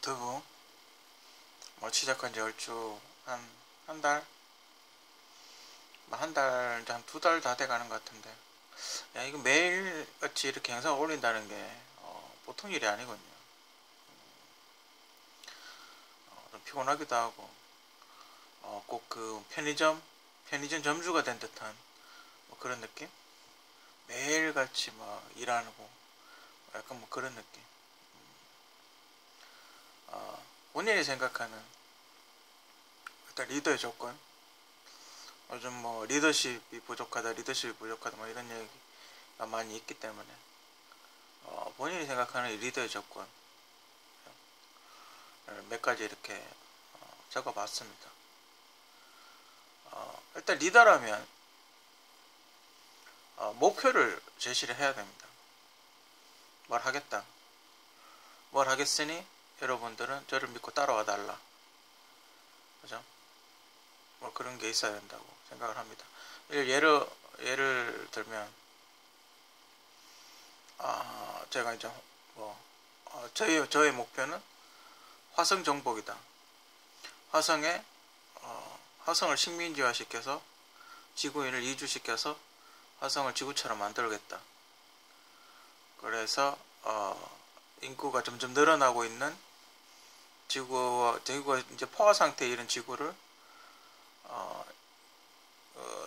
유튜브 뭐 시작한 지 얼추 한 달? 한 달, 이제 한 2달 다 돼가는 것 같은데, 야, 이거 매일같이 이렇게 영상을 올린다는 게 보통 일이 아니거든요. 좀 피곤하기도 하고, 꼭 그 편의점 점주가 된 듯한 뭐 그런 느낌? 매일같이 막 일하고 약간 뭐 그런 느낌. 본인이 생각하는 일단 리더의 조건, 요즘 뭐 리더십이 부족하다 뭐 이런 얘기가 많이 있기 때문에 본인이 생각하는 이 리더의 조건 몇 가지 이렇게 적어봤습니다. 일단 리더라면 목표를 제시를 해야 됩니다. 뭘 하겠으니 여러분들은 저를 믿고 따라와 달라. 그죠? 뭐 그런 게 있어야 된다고 생각을 합니다. 예를 들면 제가 이제 뭐 저의 목표는 화성 정복이다. 화성을 식민지화 시켜서 지구인을 이주시켜서 화성을 지구처럼 만들겠다. 그래서 인구가 점점 늘어나고 있는 지구가 이제 포화 상태에 이른 지구를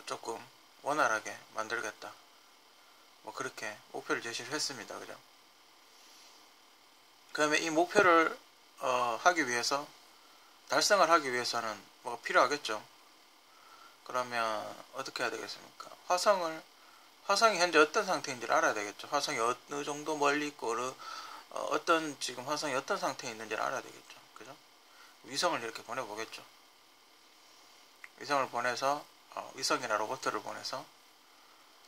조금 원활하게 만들겠다. 뭐 그렇게 목표를 제시를 했습니다. 그죠? 그러면 이 목표를 달성을 하기 위해서는 뭐가 필요하겠죠. 그러면 어떻게 해야 되겠습니까? 화성이 현재 어떤 상태인지를 알아야 되겠죠. 화성이 어느 정도 멀리 있고 지금 화성이 어떤 상태에 있는지를 알아야 되겠죠. 그죠? 위성을 이렇게 보내보겠죠. 위성을 보내서 위성이나 로봇을 보내서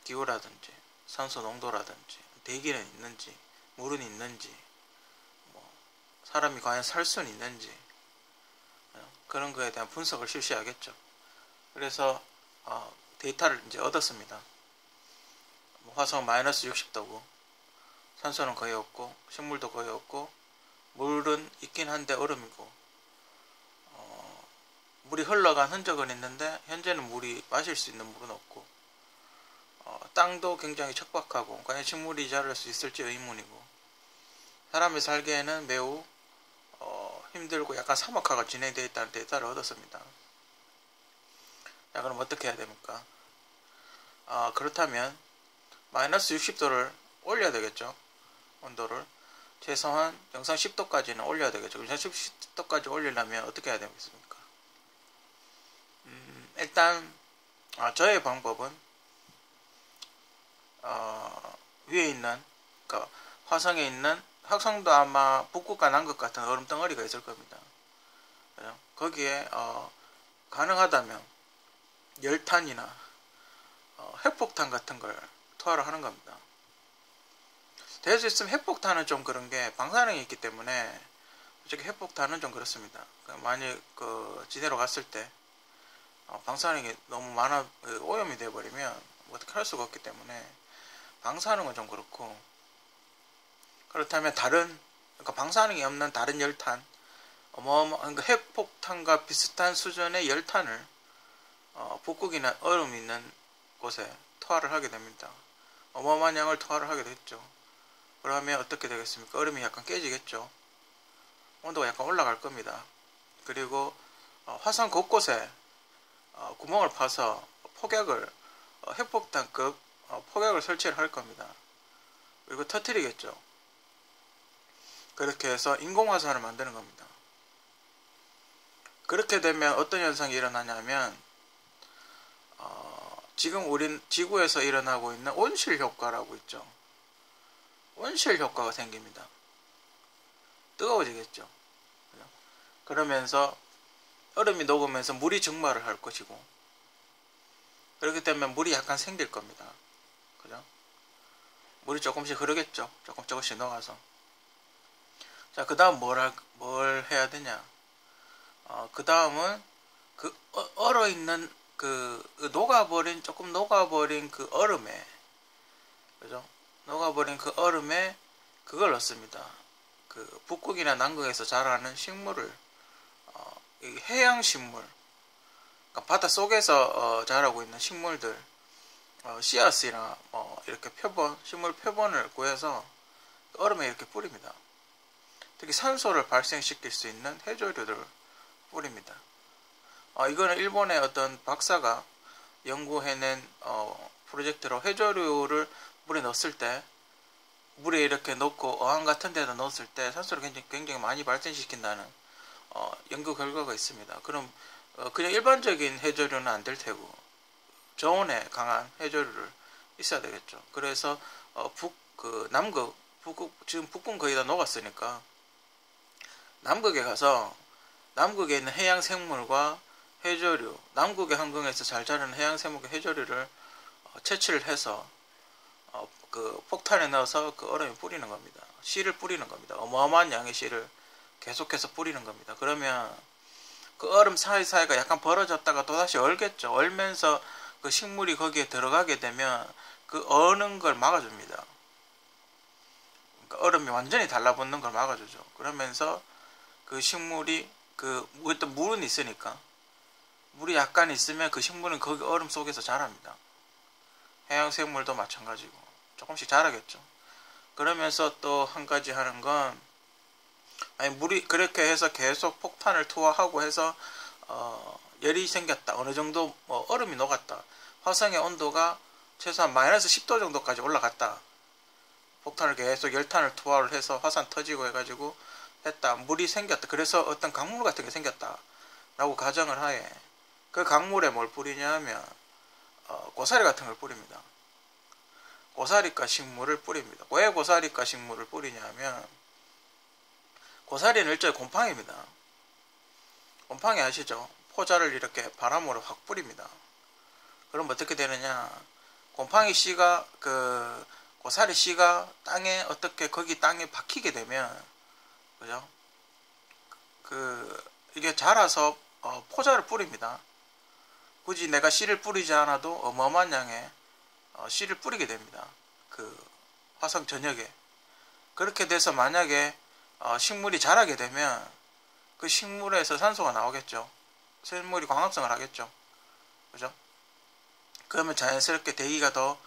기후라든지 산소 농도라든지 대기는 있는지 물은 있는지 뭐 사람이 과연 살 수는 있는지 그런 거에 대한 분석을 실시하겠죠. 그래서 데이터를 이제 얻었습니다. 화성은 마이너스 60도고 산소는 거의 없고 식물도 거의 없고 물은 있긴 한데 얼음이고 물이 흘러간 흔적은 있는데 현재는 마실 수 있는 물은 없고 땅도 굉장히 척박하고 과연 식물이 자랄 수 있을지 의문이고 사람이 살기에는 매우 힘들고 약간 사막화가 진행되어 있다는 데이터를 얻었습니다. 자, 그럼 어떻게 해야 됩니까? 그렇다면 마이너스 60도를 올려야 되겠죠. 온도를 최소한 영상 10도까지는 올려야 되겠죠. 영상 10도까지 올리려면 어떻게 해야 되겠습니까? 일단 저의 방법은 위에 있는 그러니까 화성에 있는 화성도 아마 북극과 남극 같은 얼음 덩어리가 있을 겁니다. 거기에 가능하다면 열탄이나 핵폭탄 같은 걸 투하를 하는 겁니다. 될 수 있으면 핵폭탄은 좀 그런 게 방사능이 있기 때문에 솔직히 핵폭탄은 좀 그렇습니다. 만약 지대로 갔을 때 방사능이 너무 많아 오염이 돼버리면 어떻게 할 수가 없기 때문에 방사능은 좀 그렇고, 그렇다면 그러니까 방사능이 없는 다른 열탄, 그러니까 핵폭탄과 비슷한 수준의 열탄을 북극이나 얼음 있는 곳에 투하를 하게 됩니다. 어마어마한 양을 투하를 하게 됐죠. 그러면 어떻게 되겠습니까? 얼음이 약간 깨지겠죠. 온도가 약간 올라갈 겁니다. 그리고 화성 곳곳에 구멍을 파서 핵폭탄급 폭약을 설치를 할 겁니다. 그리고 터뜨리겠죠. 그렇게 해서 인공화산을 만드는 겁니다. 그렇게 되면 어떤 현상이 일어나냐면 지금 우린 지구에서 일어나고 있는 온실 효과라고 있죠. 온실 효과가 생깁니다. 뜨거워지겠죠. 그러면서 얼음이 녹으면서 물이 증발을 할 것이고, 그렇기 때문에 물이 약간 생길 겁니다. 그죠? 물이 조금씩 흐르겠죠. 조금씩 녹아서. 자, 그 다음 뭘 해야 되냐? 그 다음은 얼어있는 조금 녹아버린 그 얼음에, 그죠? 녹아버린 그 얼음에 그걸 넣습니다. 그 북극이나 남극에서 자라는 식물을 해양 식물, 그러니까 바다 속에서 자라고 있는 식물들 씨앗이나 이렇게 표본, 식물 표본을 구해서 얼음에 이렇게 뿌립니다. 특히 산소를 발생시킬 수 있는 해조류를 뿌립니다. 이거는 일본의 어떤 박사가 연구해낸 프로젝트로 해조류를 물에 넣었을 때, 물에 이렇게 넣고 어항 같은 데다 넣었을 때 산소를 굉장히 많이 발생시킨다는 연구 결과가 있습니다. 그럼 그냥 일반적인 해조류는 안 될 테고 저온에 강한 해조류를 있어야 되겠죠. 그래서 남극, 북극, 지금 북극은 거의 다 녹았으니까 남극에 가서 남극에 있는 해양 생물과 해조류, 남극의 환경에서 잘 자라는 해양 생물과 해조류를 채취를 해서 그 폭탄에 넣어서 그 얼음에 뿌리는 겁니다. 씨를 뿌리는 겁니다. 어마어마한 양의 씨를 계속해서 뿌리는 겁니다. 그러면 그 얼음 사이사이가 약간 벌어졌다가 또다시 얼겠죠. 얼면서 그 식물이 거기에 들어가게 되면 그 어는 걸 막아줍니다. 그러니까 얼음이 완전히 달라붙는 걸 막아주죠. 그러면서 그 식물이 어떤 물은 있으니까 물이 약간 있으면 그 식물은 거기 얼음 속에서 자랍니다. 해양 생물도 마찬가지고 조금씩 자라겠죠. 그러면서 또 한 가지 하는 건 물이 그렇게 해서 계속 폭탄을 투하하고 해서 열이 생겼다. 어느 정도 얼음이 녹았다. 화성의 온도가 최소한 마이너스 10도 정도까지 올라갔다. 폭탄을 계속 열탄을 투하를 해서 화산 터지고 해가지고 했다. 물이 생겼다. 그래서 어떤 강물 같은 게 생겼다. 라고 가정을 하에 그 강물에 뭘 뿌리냐 하면 고사리 같은 걸 뿌립니다. 고사리과 식물을 뿌립니다. 왜 고사리과 식물을 뿌리냐 하면 고사리는 일종의 곰팡이입니다. 곰팡이 아시죠? 포자를 이렇게 바람으로 확 뿌립니다. 그럼 어떻게 되느냐? 곰팡이 씨가 고사리 씨가 땅에 거기 땅에 박히게 되면 그죠? 이게 자라서 포자를 뿌립니다. 굳이 내가 씨를 뿌리지 않아도 어마어마한 양의 씨를 뿌리게 됩니다. 그 화성 전역에. 그렇게 돼서 만약에 식물이 자라게 되면 그 식물에서 산소가 나오겠죠. 생물이 광합성을 하겠죠. 그죠? 그러면 자연스럽게 대기가 더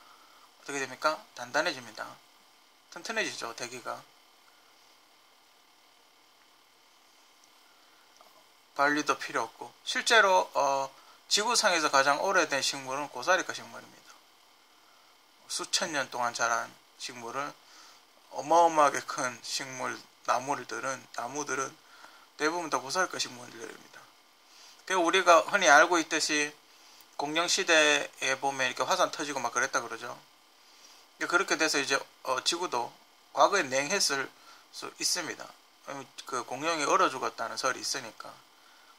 어떻게 됩니까? 단단해집니다. 튼튼해지죠, 대기가. 관리도 필요 없고. 실제로 지구상에서 가장 오래된 식물은 고사리과 식물입니다. 수천 년 동안 자란 식물을 어마어마하게 큰 식물 나무들은 대부분 다 고사리과 식물들입니다. 그리고 우리가 흔히 알고 있듯이 공룡시대에 보면 이렇게 화산 터지고 막 그랬다 그러죠. 그렇게 돼서 이제 지구도 과거에 냉했을 수 있습니다. 그 공룡이 얼어 죽었다는 설이 있으니까.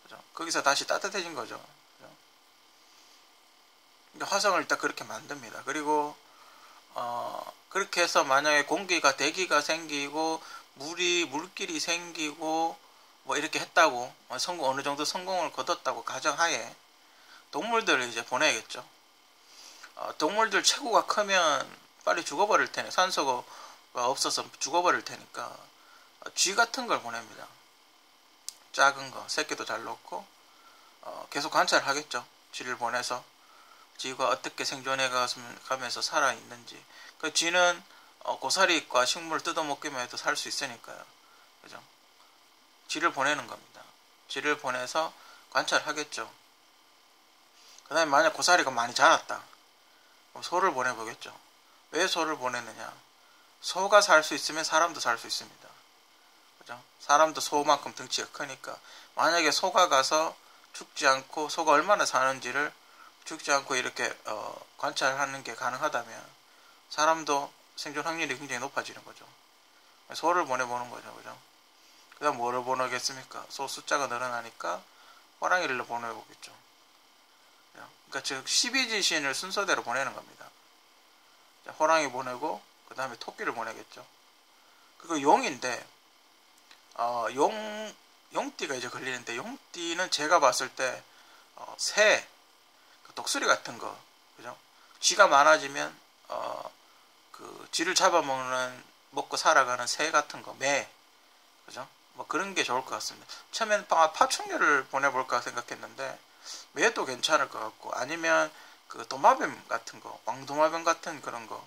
그죠? 거기서 다시 따뜻해진 거죠. 그죠? 화성을 일단 그렇게 만듭니다. 그리고 그렇게 해서 만약에 대기가 생기고 물길이 생기고 뭐 이렇게 했다고 어느 정도 성공을 거뒀다고 가정하에 동물들을 이제 보내야겠죠. 동물들 체구가 크면 빨리 죽어버릴 테니 산소가 없어서 죽어버릴 테니까 쥐 같은 걸 보냅니다. 작은 거 새끼도 잘 놓고 계속 관찰을 하겠죠. 쥐를 보내서 쥐가 어떻게 생존해 가면서 살아있는지. 그 쥐는 고사리과 식물을 뜯어먹기만 해도 살 수 있으니까요. 그죠? 쥐를 보내는 겁니다. 쥐를 보내서 관찰하겠죠. 그 다음에 만약 고사리가 많이 자랐다. 그럼 소를 보내보겠죠. 왜 소를 보내느냐? 소가 살 수 있으면 사람도 살 수 있습니다. 그죠? 사람도 소만큼 덩치가 크니까 만약에 소가 가서 죽지 않고 소가 얼마나 사는지를 죽지 않고 이렇게 관찰하는 게 가능하다면 사람도 생존 확률이 굉장히 높아지는 거죠. 소를 보내보는 거죠. 그죠? 그 다음 뭐를 보내겠습니까? 소 숫자가 늘어나니까 호랑이를 보내보겠죠. 그러니까 즉 12지신을 순서대로 보내는 겁니다. 호랑이 보내고 그 다음에 토끼를 보내겠죠. 그리고 용인데 용띠가 이제 걸리는데 용띠는 제가 봤을 때 새, 독수리 같은 거, 그죠? 쥐가 많아지면 그 쥐를 잡아먹고 살아가는 새 같은 거, 매, 그죠? 뭐 그런 게 좋을 것 같습니다. 처음에는 파충류를 보내볼까 생각했는데 매도 괜찮을 것 같고, 아니면 그 도마뱀 같은 거, 왕도마뱀 같은 그런 거,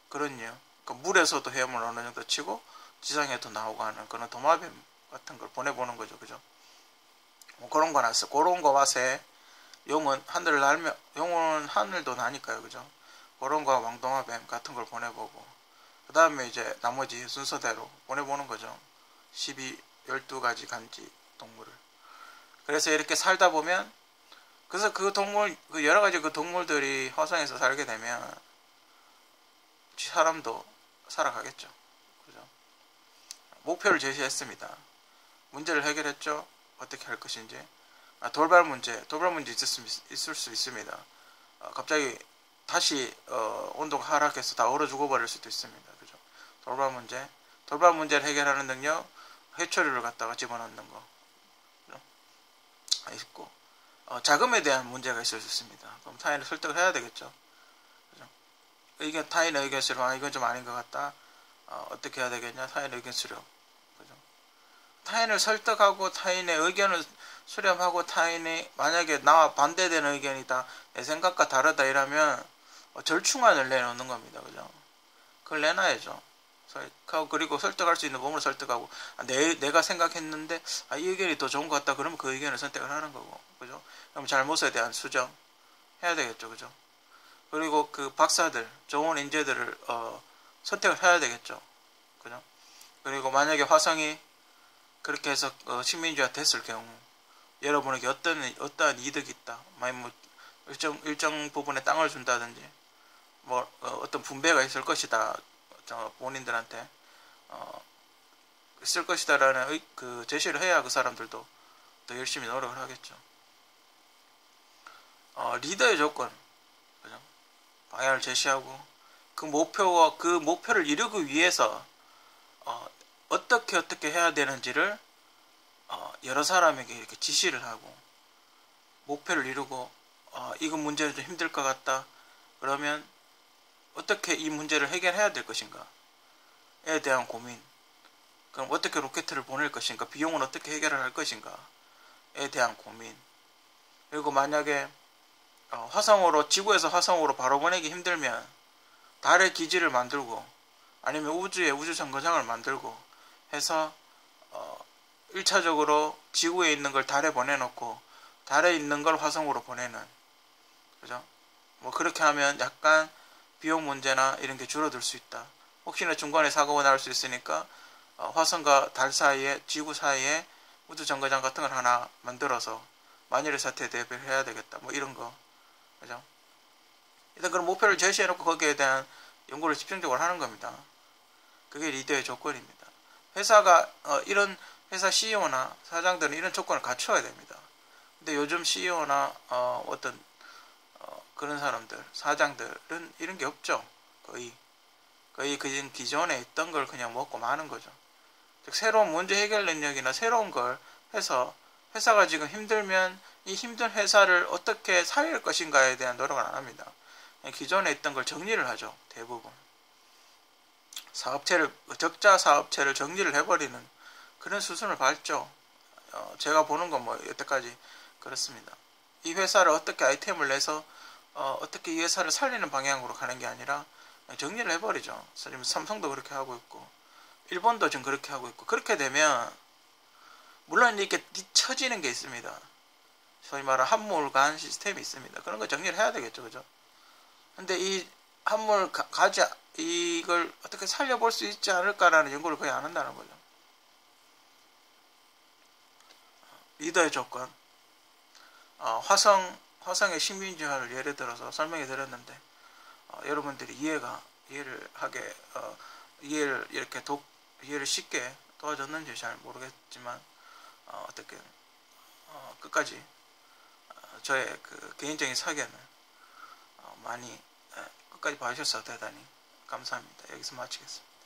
그런 류, 그 물에서도 헤엄을 어느 정도 치고 지상에도 나오고 하는 그런 도마뱀 같은 걸 보내보는 거죠. 그죠? 뭐 그런 거 났어. 그런 거 맛에 용은 하늘을 날며, 용은 하늘도 나니까요. 그죠? 그런 거 왕도마뱀 같은 걸 보내보고, 그 다음에 이제 나머지 순서대로 보내보는 거죠. 12가지 간지 동물을. 그래서 이렇게 살다 보면, 그래서 그 동물, 그 여러 가지 그 동물들이 화성에서 살게 되면 사람도 살아가겠죠. 그죠? 목표를 제시했습니다. 문제를 해결했죠. 어떻게 할 것인지. 돌발 문제 있을 수 있습니다. 갑자기 다시 온도가 하락해서 다 얼어 죽어버릴 수도 있습니다. 그죠? 돌발 문제를 해결하는 능력, 해초리를 갖다가 집어넣는 거, 그죠? 있고, 자금에 대한 문제가 있을 수 있습니다. 그럼 타인을 설득을 해야 되겠죠. 그죠? 타인의 의견 수렴, 이건 좀 아닌 것 같다. 어떻게 해야 되겠냐? 타인의 의견 수렴. 그죠? 타인을 설득하고 타인의 의견을 수렴하고, 타인이 만약에 나와 반대되는 의견이다, 내 생각과 다르다 이러면 절충안을 내놓는 겁니다. 그죠? 그걸 내놔야죠. 그리고 설득할 수 있는 부분을 설득하고, 내가 생각했는데 이 의견이 더 좋은 것 같다, 그러면 그 의견을 선택을 하는 거고. 그죠? 그럼 잘못에 대한 수정 해야 되겠죠. 그죠? 그리고 그 박사들, 좋은 인재들을 선택을 해야 되겠죠. 그죠? 그리고 만약에 화성이 그렇게 해서 식민지화 됐을 경우 여러분에게 어떠한 이득이 있다, 뭐 일정 부분의 땅을 준다든지 뭐 어떤 분배가 있을 것이다, 본인들한테 있을 것이다라는 그 제시를 해야 그 사람들도 더 열심히 노력을 하겠죠. 리더의 조건, 그죠? 방향을 제시하고 그 목표를 이루기 위해서 어떻게 해야 되는지를 여러 사람에게 이렇게 지시를 하고, 목표를 이루고 이건 문제는 좀 힘들 것 같다, 그러면 어떻게 이 문제를 해결해야 될 것인가에 대한 고민, 그럼 어떻게 로켓을 보낼 것인가, 비용은 어떻게 해결을 할 것인가에 대한 고민, 그리고 만약에 지구에서 화성으로 바로 보내기 힘들면 달에 기지를 만들고, 아니면 우주에 우주정거장을 만들고 해서 1차적으로 지구에 있는 걸 달에 보내놓고 달에 있는 걸 화성으로 보내는, 그죠? 뭐 그렇게 하면 약간 비용 문제나 이런 게 줄어들 수 있다. 혹시나 중간에 사고가 날 수 있으니까 화성과 달 사이에, 지구 사이에 우주정거장 같은 걸 하나 만들어서 만일의 사태에 대비를 해야 되겠다, 뭐 이런 거. 그죠? 일단 그런 목표를 제시해놓고 거기에 대한 연구를 집중적으로 하는 겁니다. 그게 리더의 조건입니다. 회사가 이런 회사 CEO나 사장들은 이런 조건을 갖춰야 됩니다. 근데 요즘 CEO나 어떤 그런 사람들, 사장들은 이런 게 없죠. 거의 그 기존에 있던 걸 그냥 먹고 마는 거죠. 즉 새로운 문제 해결 능력이나 새로운 걸 해서, 회사가 지금 힘들면 이 힘든 회사를 어떻게 살릴 것인가에 대한 노력을 안 합니다. 기존에 있던 걸 정리를 하죠. 대부분 적자 사업체를 정리를 해버리는 그런 수순을 밟죠. 제가 보는 건 뭐 여태까지 그렇습니다. 이 회사를 어떻게 아이템을 내서 어떻게 이 회사를 살리는 방향으로 가는 게 아니라 정리를 해버리죠. 삼성도 그렇게 하고 있고 일본도 지금 그렇게 하고 있고, 그렇게 되면 물론 이렇게 뒤처지는 게 있습니다. 소위 말하는 한물간 시스템이 있습니다. 그런 거 정리를 해야 되겠죠. 그죠? 근데 이 한물 이걸 어떻게 살려볼 수 있지 않을까라는 연구를 거의 안 한다는 거죠. 리더의 조건. 화성의 식민지화를 예를 들어서 설명해 드렸는데, 여러분들이 이해를 쉽게 도와줬는지 잘 모르겠지만, 어떻게 끝까지 저의 그 개인적인 사견을 많이 끝까지 봐주셔서 대단히 감사합니다. 여기서 마치겠습니다.